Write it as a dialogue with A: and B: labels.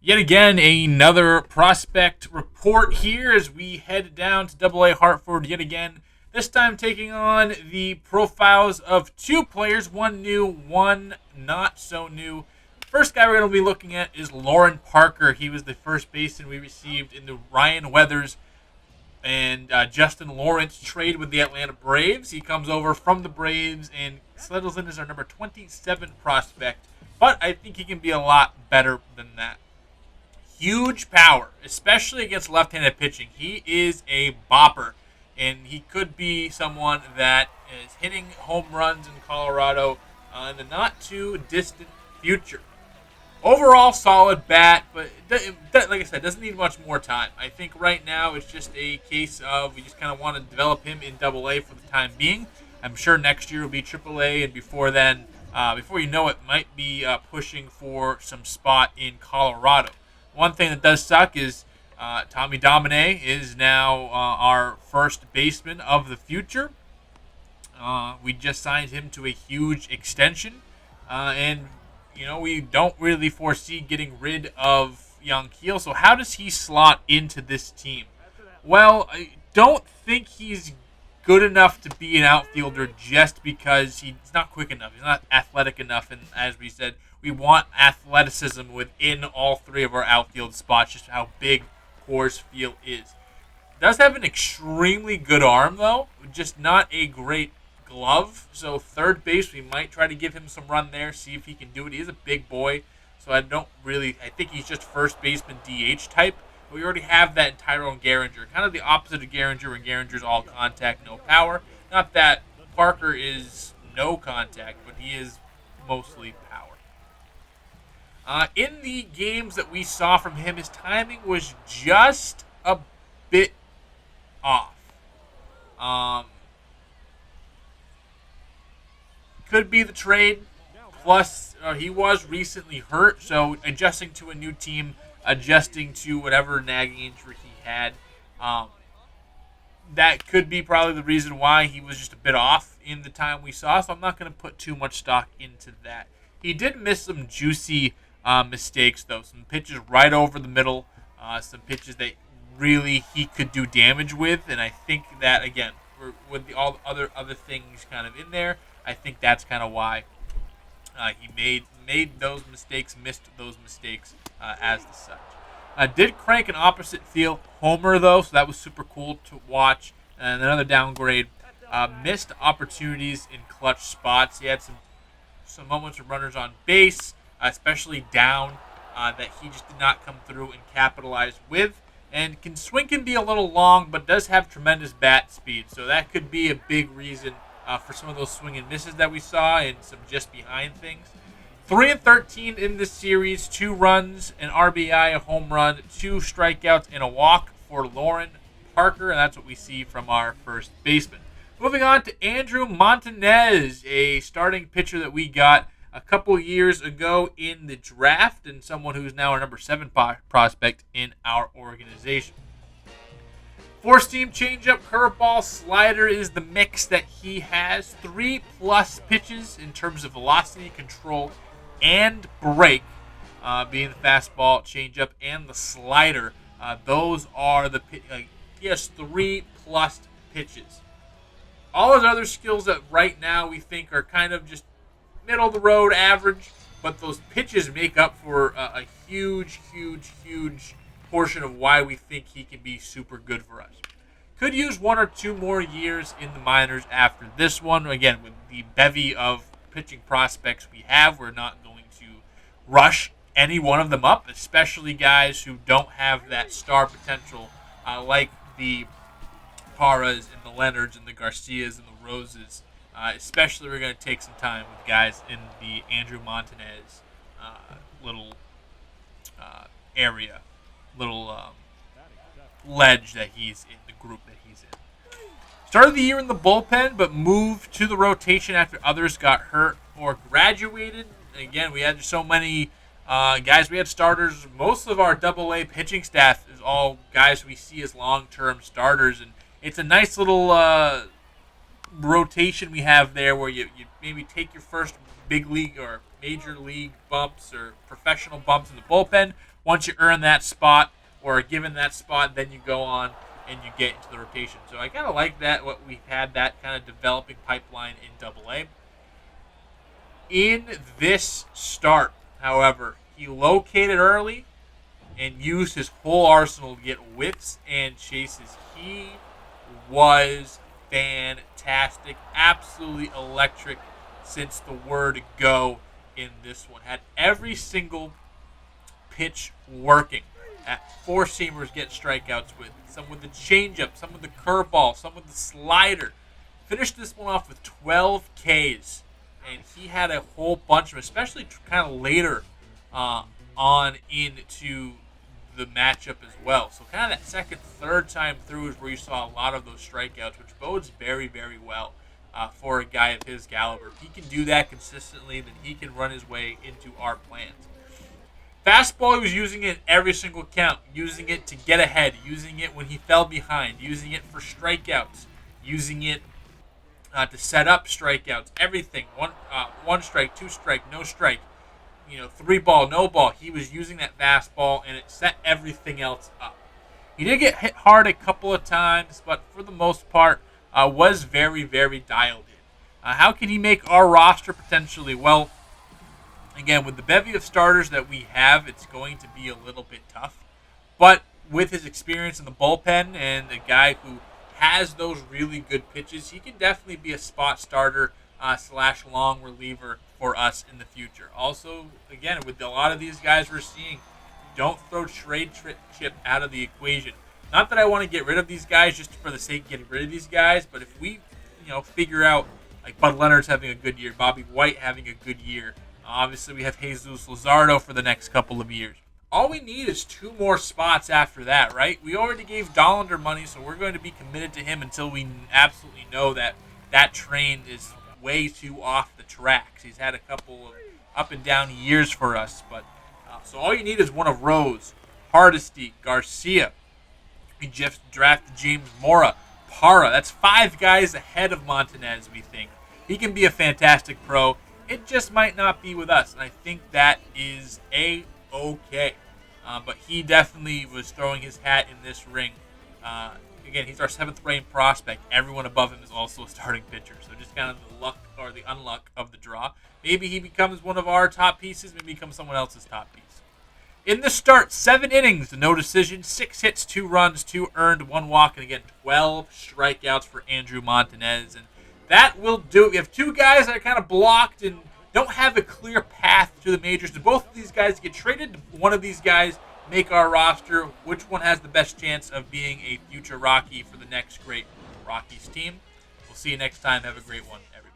A: Yet again, another prospect report here as we head down to Double A Hartford yet again. This time taking on the profiles of two players, one new, one not so new. First guy we're going to be looking at is Loren Parker. He was the first baseman we received in the Ryan Weathers and Justin Lawrence trade with the Atlanta Braves. He comes over from the Braves and settles in as our number 27 prospect. But I think he can be a lot better than that. Huge power, especially against left-handed pitching. He is a bopper, and he could be someone that is hitting home runs in Colorado in the not-too-distant future. Overall, solid bat, but like I said, doesn't need much more time. I think right now it's just a case of we just kind of want to develop him in Double A for the time being. I'm sure next year will be Triple A, and before then, before you know it, might be pushing for some spot in Colorado. One thing that does suck is Tommy Domine is now our first baseman of the future. We just signed him to a huge extension, and we don't really foresee getting rid of Young Keel. So how does he slot into this team? Well, I don't think he's good enough to be an outfielder just because he's not quick enough. He's not athletic enough, and as we said, we want athleticism within all three of our outfield spots, just how big Coors Field is. Does have an extremely good arm, though, just not a great glove. So third base, we might try to give him some run there, see if he can do it. He is a big boy, so I think he's just first baseman DH type. But we already have that in Tyrone Gehringer, kind of the opposite of Gehringer when Gehringer's all contact, no power. Not that Parker is no contact, but he is mostly power. In the games that we saw from him, his timing was just a bit off. Could be the trade. Plus, he was recently hurt, so adjusting to a new team, adjusting to whatever nagging injury he had, that could be probably the reason why he was just a bit off in the time we saw, so I'm not going to put too much stock into that. He did miss some juicy mistakes, though. Some pitches right over the middle, some pitches that really he could do damage with, and I think that, again, with all the other things kind of in there, I think that's kind of why he made those mistakes, missed those mistakes as such. Did crank an opposite field homer, though, so that was super cool to watch. And another downgrade. Missed opportunities in clutch spots. He had some moments of runners on base, especially down, that he just did not come through and capitalize with. And swing can be a little long, but does have tremendous bat speed. So that could be a big reason for some of those swing and misses that we saw and some just behind things. 3-13 in this series, 2 runs, an RBI, a home run, 2 strikeouts, and a walk for Loren Parker, and that's what we see from our first baseman. Moving on to Andrew Montanez, a starting pitcher that we got a couple years ago in the draft, and someone who's now our number 7 prospect in our organization. 4-seam changeup, curveball, slider is the mix that he has. 3+ pitches in terms of velocity, control, and break, being the fastball, changeup, and the slider. Those are he has 3+ pitches. All his other skills that right now we think are kind of just middle of the road, average, but those pitches make up for a huge portion of why we think he can be super good for us. Could use 1 or 2 more years in the minors after this one. Again, with the bevy of pitching prospects we have, we're not going to rush any one of them up, especially guys who don't have that star potential like the Paras and the Leonards and the Garcias and the Roses. Especially we're going to take some time with guys in the Andrew Montanez little area, little ledge that he's in, the group that he's in. Started the year in the bullpen, but moved to the rotation after others got hurt or graduated. Again, we had so many guys. We had starters. Most of our Double-A pitching staff is all guys we see as long-term starters, and it's a nice little rotation we have there where you maybe take your first big league or major league bumps or professional bumps in the bullpen, once you earn that spot or are given that spot, then you go on and you get into the rotation. So I kind of like that, what we've had that kind of developing pipeline in Double-A. In this start, however, he located early and used his whole arsenal to get whiffs and chases. He was fantastic, absolutely electric since the word go in this one. Had every single pitch working. At four-seamers get strikeouts with. Some with the changeup, some with the curveball, some with the slider. Finished this one off with 12 Ks. And he had a whole bunch of them, especially kind of later on into the matchup as well. So kind of that second, third time through is where you saw a lot of those strikeouts, which bodes very, very well for a guy of his caliber. If he can do that consistently, then he can run his way into our plans. Fastball, he was using it every single count, using it to get ahead, using it when he fell behind, using it for strikeouts, using it to set up strikeouts, everything. One strike, two strike, no strike. 3 ball, no ball. He was using that fastball, and it set everything else up. He did get hit hard a couple of times, but for the most part, was very, very dialed in. How can he make our roster potentially? Well, again, with the bevy of starters that we have, it's going to be a little bit tough. But with his experience in the bullpen and a guy who has those really good pitches, he can definitely be a spot starter / long reliever for us in the future. Also, again, with a lot of these guys we're seeing, don't throw trade chip out of the equation. Not that I want to get rid of these guys just for the sake of getting rid of these guys, but if we, figure out like Bud Leonard's having a good year, Bobby White having a good year, obviously we have Jesus Luzardo for the next couple of years. All we need is 2 more spots after that, right? We already gave Dollander money, so we're going to be committed to him until we absolutely know that that train is way too off the tracks. He's had a couple of up and down years for us, but so all you need is one of Rose, Hardesty, Garcia. We just drafted James Mora, Parra. That's 5 guys ahead of Montanez, we think. He can be a fantastic pro. It just might not be with us, and I think that is A-okay. But he definitely was throwing his hat in this ring. Again, he's our 7th-ranked prospect. Everyone above him is also a starting pitcher. So just kind of the luck or the unluck of the draw. Maybe he becomes one of our top pieces. Maybe he becomes someone else's top piece. In the start, 7 innings, no decision, 6 hits, 2 runs, 2 earned, 1 walk, and again, 12 strikeouts for Andrew Montanez. And that will do it. We have 2 guys that are kind of blocked and don't have a clear path to the majors. Do both of these guys get traded? One of these guys make our roster? Which one has the best chance of being a future Rocky for the next great Rockies team? We'll see you next time. Have a great one, everybody.